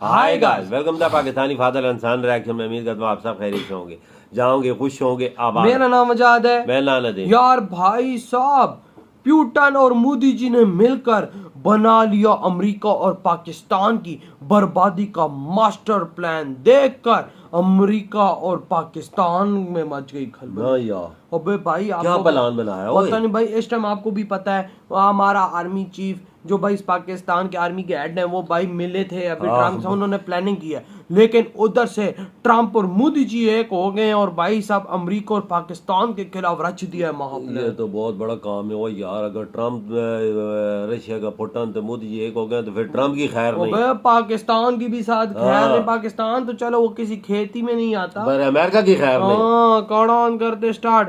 Hi guys, welcome to Pakistani father इंसान reaction में। उम्मीद करता हूँ आप सब खैरियत से होंगे, जाओगे, खुश होंगे, आबाद। मेरा नाम आजाद है। मैं नानदीन। यार भाई साहब, पुतिन और मोदी जी ने मिलकर बना लिया अमेरिका और पाकिस्तान की बर्बादी का मास्टर प्लान। देखकर अमेरिका और पाकिस्तान में मच गई खलबली। अबे भाई क्या प्लान बनाया? पता नहीं भाई, इस टाइम आपको भी पता है हमारा आर्मी चीफ जो भाई इस पाकिस्तान के आर्मी के हेड हैं वो भाई मिले थे अभी ट्रम्प से, उन्होंने प्लानिंग की है। लेकिन उधर से ट्रम्प और मोदी जी एक हो गए और भाई साहब अमेरिका और पाकिस्तान के खिलाफ रच दिया है महाप्लान। ये तो बहुत बड़ा काम है वो यार। अगर ट्रम्प रशिया का फुटन तो मोदी जी एक हो गए तो फिर ट्रम्प की खैर नहीं, पाकिस्तान की भी साथ खैर नहीं। पाकिस्तान तो चलो वो किसी खेती में नहीं आता, पर अमेरिका की खैर नहीं। कौन ऑन करते स्टार्ट।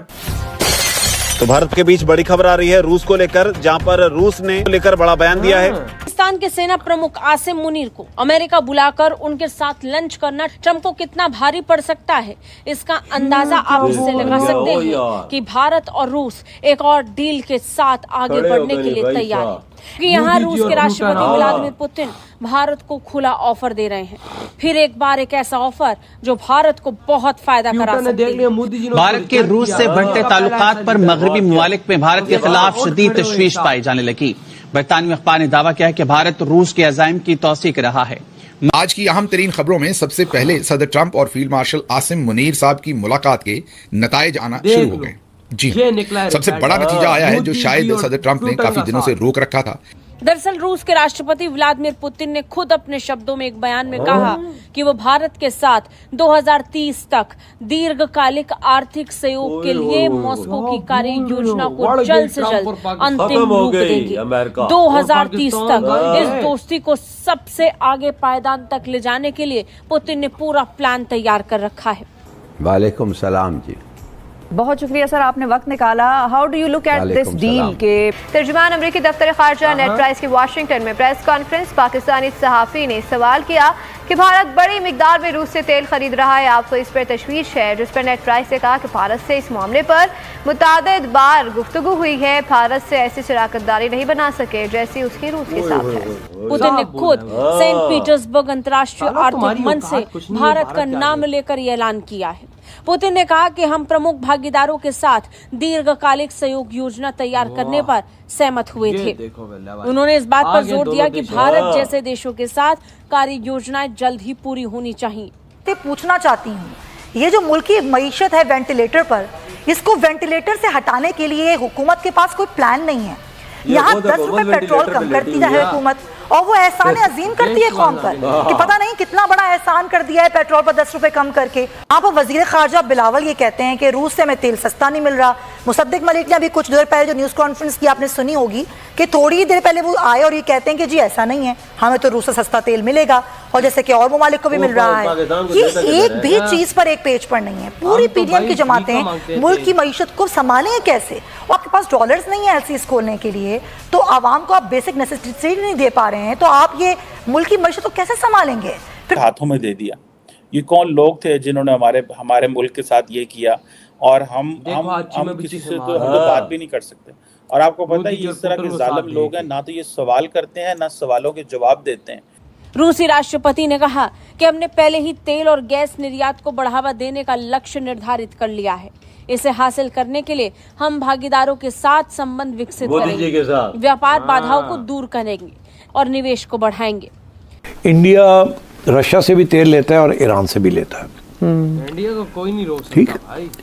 तो भारत के बीच बड़ी खबर आ रही है रूस को लेकर, जहां पर रूस ने लेकर बड़ा बयान दिया है। पाकिस्तान के सेना प्रमुख आसिम मुनीर को अमेरिका बुलाकर उनके साथ लंच करना ट्रंप को कितना भारी पड़ सकता है, इसका अंदाजा आप इससे लगा सकते हैं कि भारत और रूस एक और डील के साथ आगे बढ़ने के लिए तैयार है। कि यहाँ रूस के राष्ट्रपति व्लादिमीर पुतिन भारत को खुला ऑफर दे रहे हैं। फिर एक बार एक ऐसा ऑफर जो भारत को बहुत फायदा करा सकती है। भारत के रूस से बढ़ते ताल्लुकात पर मगरबी ममालिक में भारत के खिलाफ शदीद तशवीश पाई जाने लगी। बरतानवी अखबार ने दावा किया है कि भारत रूस के अज़ाइम की तौसीक रहा है। आज की अहम तरीन खबरों में सबसे पहले सदर ट्रंप और फील्ड मार्शल आसिम मुनीर साहब की मुलाकात के नताइज आना शुरू हो गए। जी, सबसे बड़ा नतीजा आया है जो शायद सदर ट्रंप ने काफी दिनों से रोक रखा था। दरअसल रूस के राष्ट्रपति व्लादिमीर पुतिन ने खुद अपने शब्दों में एक बयान में कहा कि वो भारत के साथ 2030 तक दीर्घकालिक आर्थिक सहयोग के लिए मॉस्को की कार्य योजना को जल्द से जल्द अंतिम रूप देंगे। 2030 तक इस दोस्ती को सबसे आगे पायदान तक ले जाने के लिए पुतिन ने पूरा प्लान तैयार कर रखा है। वालेकुम सलाम जी, बहुत शुक्रिया सर, आपने वक्त निकाला। How do you look at this deal के तर्जुमान अमरीकी दफ्तर खारजा नेड प्राइस की वाशिंगटन में प्रेस कॉन्फ्रेंस। पाकिस्तानी सहाफ़ी ने सवाल किया कि भारत बड़ी मिकदार में रूस से तेल खरीद रहा है, आपको इस पर तशवीश है, जिस पर नेड प्राइस ने कहा कि भारत से इस मामले पर मुतादिद बार गुफ्तगू हुई है, भारत से ऐसी शराकतदारी नहीं बना सके जैसी उसकी रूस के साथ है। पुतिन ने खुद सेंट पीटर्सबर्ग अंतर्राष्ट्रीय आर्थिक मंच से भारत का नाम लेकर यह ऐलान किया है। पुतिन ने कहा कि हम प्रमुख भागीदारों के साथ दीर्घकालिक सहयोग योजना तैयार करने पर सहमत हुए थे। उन्होंने इस बात पर जोर दिया कि भारत जैसे देशों के साथ कार्य योजनाएं जल्द ही पूरी होनी चाहिए। पूछना चाहती हूँ, ये जो मुल्क की मईशत है वेंटिलेटर पर, इसको वेंटिलेटर से हटाने के लिए हुकूमत के पास कोई प्लान नहीं है। यहाँ 10 रुपए पेट्रोल कम करती है हुकूमत और वो एहसान अजीम करती है कौम पर कि पता नहीं कितना बड़ा एहसान कर दिया है पेट्रोल पर 10 रुपए कम करके। आप वजीर खारजा बिलावल ये कहते हैं कि रूस से हमें तेल सस्ता नहीं मिल रहा। मुसद्दिक मलिक ने अभी कुछ देर पहले जो न्यूज़ कॉन्फ्रेंस की आपने सुनी होगी कि थोड़ी देर पहले वो आए और ये कहते हैं कि जी ऐसा नहीं है, हमें तो रूस से सस्ता तेल मिलेगा और जैसे कि और ममालिक को भी मिल रहा है। ये एक भी चीज पर एक पेज पर नहीं है। पूरी पीडीएम की जमातें मुल्क की मईशत को संभालेंगे कैसे? और आपके पास डॉलर्स नहीं है एलसीज खोलने के लिए, तो आवाम को आप बेसिक नेसेसिटी नहीं दे पा रहे हैं, तो आप ये मुल्क की मईशत को कैसे संभालेंगे? फिर हाथों में दे दिया। ये कौन लोग थे जिन्होंने हमारे मुल्क के साथ ये किया, और हम किसी से तो बात भी नहीं कर सकते। और आपको पता है इस तरह के जालिम लोग हैं, ना तो ये सवाल करते हैं ना सवालों के जवाब देते हैं। रूसी राष्ट्रपति ने कहा कि हमने पहले ही तेल और गैस निर्यात को बढ़ावा देने का लक्ष्य निर्धारित कर लिया है। इसे हासिल करने के लिए हम भागीदारों के साथ संबंध विकसित करेंगे, व्यापार बाधाओं को दूर करेंगे और निवेश को बढ़ाएंगे। इंडिया रशिया से भी तेल लेता है और ईरान से भी लेता है। इंडिया को कोई नहीं रोक सकता। ठीक,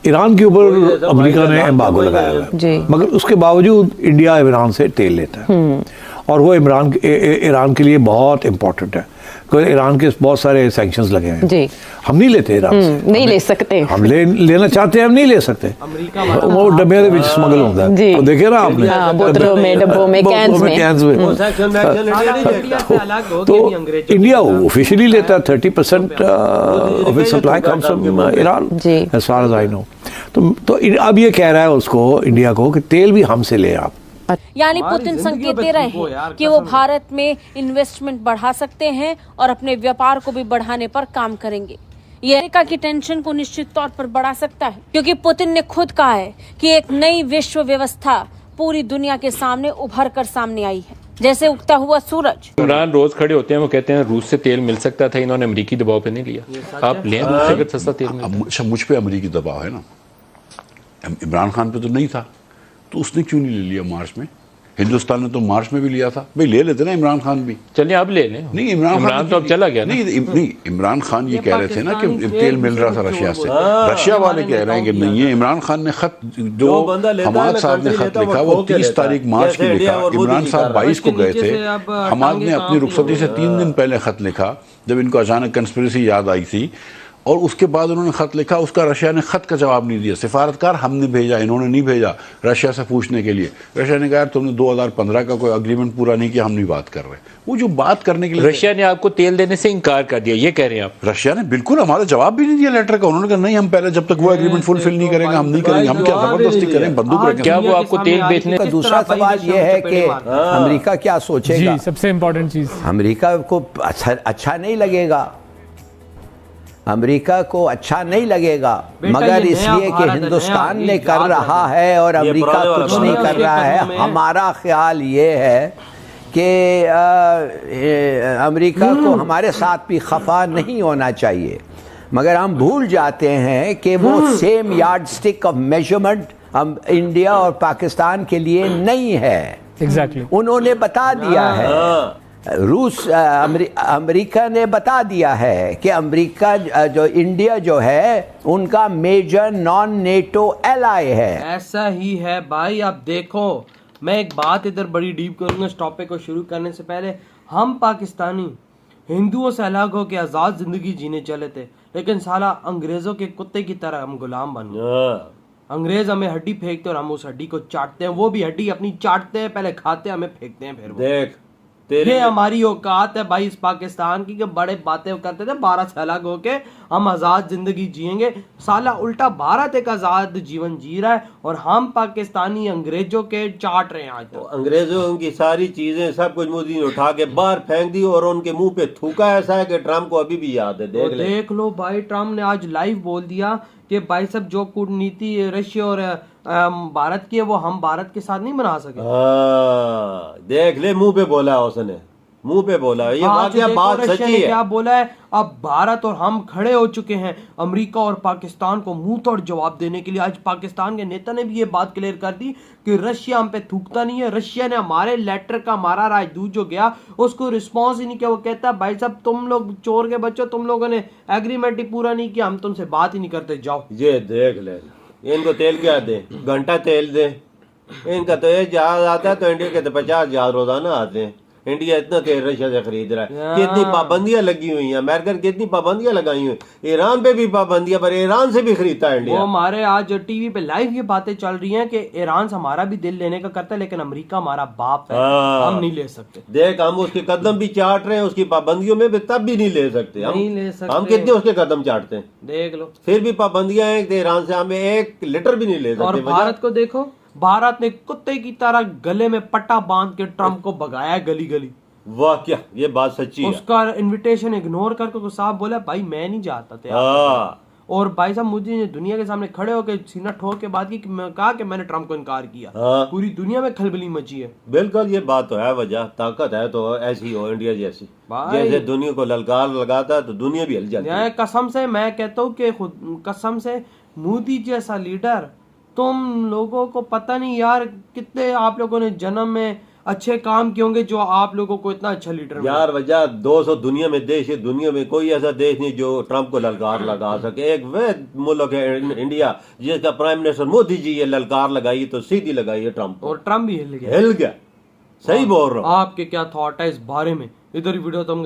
ईरान के ऊपर अमेरिका ने एम्बार्गो लगाया हुआ है, मगर उसके बावजूद इंडिया ईरान से तेल लेता है और वो ईरान के लिए बहुत इम्पोर्टेंट है क्योंकि ईरान के बहुत सारे सैंक्शंस लगे हैं जी। हम नहीं लेते ईरान से, नहीं ले सकते। हम लेना चाहते हैं, हम नहीं ले सकते। वो डब्बे में स्मगल होता है, तो देखे ना आपने, बोतलों में, डब्बों में, कैन्स में। तो इंडिया ऑफिशियली लेता है 30% of its supply comes from Iran as far as I know. तो अब ये कह रहा है उसको, इंडिया को, कि तेल भी हमसे ले आप। यानी पुतिन संकेत दे रहे हैं कि वो भारत में इन्वेस्टमेंट बढ़ा सकते हैं और अपने व्यापार को भी बढ़ाने पर काम करेंगे। ये अमेरिका की टेंशन को निश्चित तौर पर बढ़ा सकता है, क्योंकि पुतिन ने खुद कहा है कि एक नई विश्व व्यवस्था पूरी दुनिया के सामने उभर कर सामने आई है। जैसे उगता हुआ सूरज। इमरान रोज खड़े होते हैं, वो कहते हैं रूस से तेल मिल सकता था, इन्होंने अमेरिकी दबाव पे नहीं लिया। आप लें रूस से अगर सस्ता तेल मिलता। मुझ पे अमेरिकी दबाव है ना, इमरान खान पे तो नहीं था, तो उसने क्यों नहीं ले लिया मार्च में? हिंदुस्तान ने तो मार्च में भी लिया था, भाई ले लेते ना इमरान खान भी। चलिए अब ले लें। नहीं इमरान तो अब चला गया ना। नहीं इमरान खान ये कह रहे थे ना कि तेल मिल रहा था रशिया से, रशिया वाले कह रहे हैं कि नहीं है। इमरान खान ने खत, जो हमाद साहब ने खत लिखा वो 30 तारीख मार्च को लिखा, इमरान साहब 22 को गए थे। हमाद ने अपनी रुखसती से 3 दिन पहले खत लिखा जब इनको अचानक कंस्पिरेसी याद आई थी, और उसके बाद उन्होंने खत लिखा, उसका रशिया ने खत का जवाब नहीं दिया। सिफारतकार हमने भेजा, इन्होंने नहीं भेजा रशिया से पूछने के लिए। रशिया ने कहा तुमने 2015 का कोई अग्रीमेंट पूरा नहीं किया, हम नहीं बात कर रहे। वो जो बात करने के लिए रशिया ने आपको तेल देने से इनकार कर दिया, ये कह रहे हैं आप? रशिया ने बिल्कुल हमारा जवाब भी नहीं दिया लेटर का। उन्होंने कहा नहीं, हम पहले जब तक वो एग्रीमेंट फुलफिल नहीं करेंगे हम नहीं करेंगे। हम क्या जबरदस्ती करें, बंदूक रखें? क्या वो आपको तेल बेचने का? दूसरा सवाल ये है कि अमेरिका क्या सोचेगा? सबसे इम्पोर्टेंट चीज, अमेरिका को अच्छा नहीं लगेगा, अमेरिका को अच्छा नहीं लगेगा, मगर इसलिए कि हिंदुस्तान ने कर रहा है और अमेरिका कुछ नहीं कर रहा है। हमारा ख्याल ये है कि अमेरिका को हमारे साथ भी खफा नहीं होना चाहिए, मगर हम भूल जाते हैं कि वो same yard stick of measurement India और पाकिस्तान के लिए नहीं है। एग्जैक्टली उन्होंने बता दिया है, अमेरिका ने बता दिया है कि अमेरिका जो इंडिया जो है उनका मेजर नॉन नेटो एलाई है। ऐसा ही है भाई। अब देखो, मैं एक बात इधर बड़ी डीप करूंगा इस टॉपिक को शुरू करने से पहले। हम पाकिस्तानी हिंदुओं से अलग हो के आज़ाद जिंदगी जीने चले थे, लेकिन साला अंग्रेजों के कुत्ते की तरह हम गुलाम बन गए। अंग्रेज हमें हड्डी फेंकते और हम उस हड्डी को चाटते हैं, वो भी हड्डी अपनी चाटते हैं, पहले खाते हैं, हमें फेंकते हैं फिर। देख ये हमारी औकात है भाई इस पाकिस्तान की, कि बड़े बातें करते थे 12 से अलग होके हम आज़ाद जिंदगी जिएंगे। साला उल्टा भारत एक आज़ाद जीवन जी रहा है और हम पाकिस्तानी अंग्रेजों के चाट रहे हैं। आज तो अंग्रेजों की सारी चीजें सब कुछ मोदी ने उठा के बाहर फेंक दी और उनके मुंह पे थूका। ऐसा है कि ट्रम्प को अभी भी याद है। देख लो भाई, ट्रम्प ने आज लाइव बोल दिया कि भाई सब जो कूटनीति रशिया और भारत की है वो हम भारत के साथ नहीं बना सके। देख ले, मुंह पे बोला है उसने, मुंह पे बोला। ये बात सच्ची है। क्या बोला है? अब भारत और हम खड़े हो चुके हैं अमेरिका और पाकिस्तान को मुंह तोड़ जवाब देने के लिए। आज पाकिस्तान के नेता ने भी ये बात क्लियर कर दी कि रशिया हम पे थूकता नहीं है। रशिया ने हमारे लेटर का, हमारा राजदूत जो गया उसको रिस्पॉन्स ही नहीं किया। वो कहता है भाई साहब तुम लोग चोर के बच्चों, तुम लोगों ने एग्रीमेंट ही पूरा नहीं किया, हम तुमसे बात ही नहीं करते, जाओ। ये देख ले, इनको तेल क्या दे, घंटा तेल दे। इनका तो ये जहाज आता है तो इंडिया के तो 50 जहाज रोजाना आते हैं। इंडिया इतना तेल रशिया से खरीद रहा है। कितनी पाबंदियां लगी हुई हैं, अमेरिका ने कितनी पाबंदियां लगाई हुई, ईरान पे भी पाबंदियां, पर ईरान से भी खरीदता है इंडिया। वो हमारे आज टीवी पे लाइव ये बातें चल रही हैं कि ईरान से हमारा भी दिल लेने का करता है, लेकिन अमेरिका हमारा बाप है, हम नहीं ले सकते। देख, हम उसके कदम भी चाट रहे हैं, उसकी पाबंदियों में भी तब भी नहीं ले सकते। हम कितने उसके कदम चाटते हैं, देख लो। फिर भी पाबंदियां हैं कि ईरान से हमें 1 लीटर भी नहीं ले सकते। और भारत को देखो, भारत ने कुत्ते की तरह गले में पट्टा बांध के ट्रम्प को भगाया गली गली। वाह, क्या ये बात सच्ची है। उसका इनविटेशन इग्नोर करके साहब बोला भाई मैं नहीं जाता था। और भाई साहब मोदी ने दुनिया के सामने खड़े होकर सीना ठोक के बात की, कहा कि मैंने ट्रम्प को इनकार किया। पूरी दुनिया में खलबली मची है। बिल्कुल, ये बात तो है। वजह ताकत है तो ऐसी हो, इंडिया जैसी, जैसे दुनिया को ललकार लगाता है तो दुनिया भी हिल जाती है। कसम से मैं कहता हूँ कि खुद कसम से मोदी जैसा लीडर, तुम लोगों को पता नहीं यार कितने आप लोगों ने जन्म में अच्छे काम किए होंगे जो आप लोगों को इतना अच्छा लीडर यार। वजह 200 दुनिया में देश है, दुनिया में कोई ऐसा देश नहीं जो ट्रम्प को ललकार लगा सके। एक वह मुल्क है इंडिया जिसका प्राइम मिनिस्टर मोदी जी ये ललकार लगाई तो सीधी लगाई है ट्रम्प, और ट्रम्प भी हिल गया। सही बोल रहा हूँ। आपके क्या थॉट है इस बारे में? इधर वीडियो तुम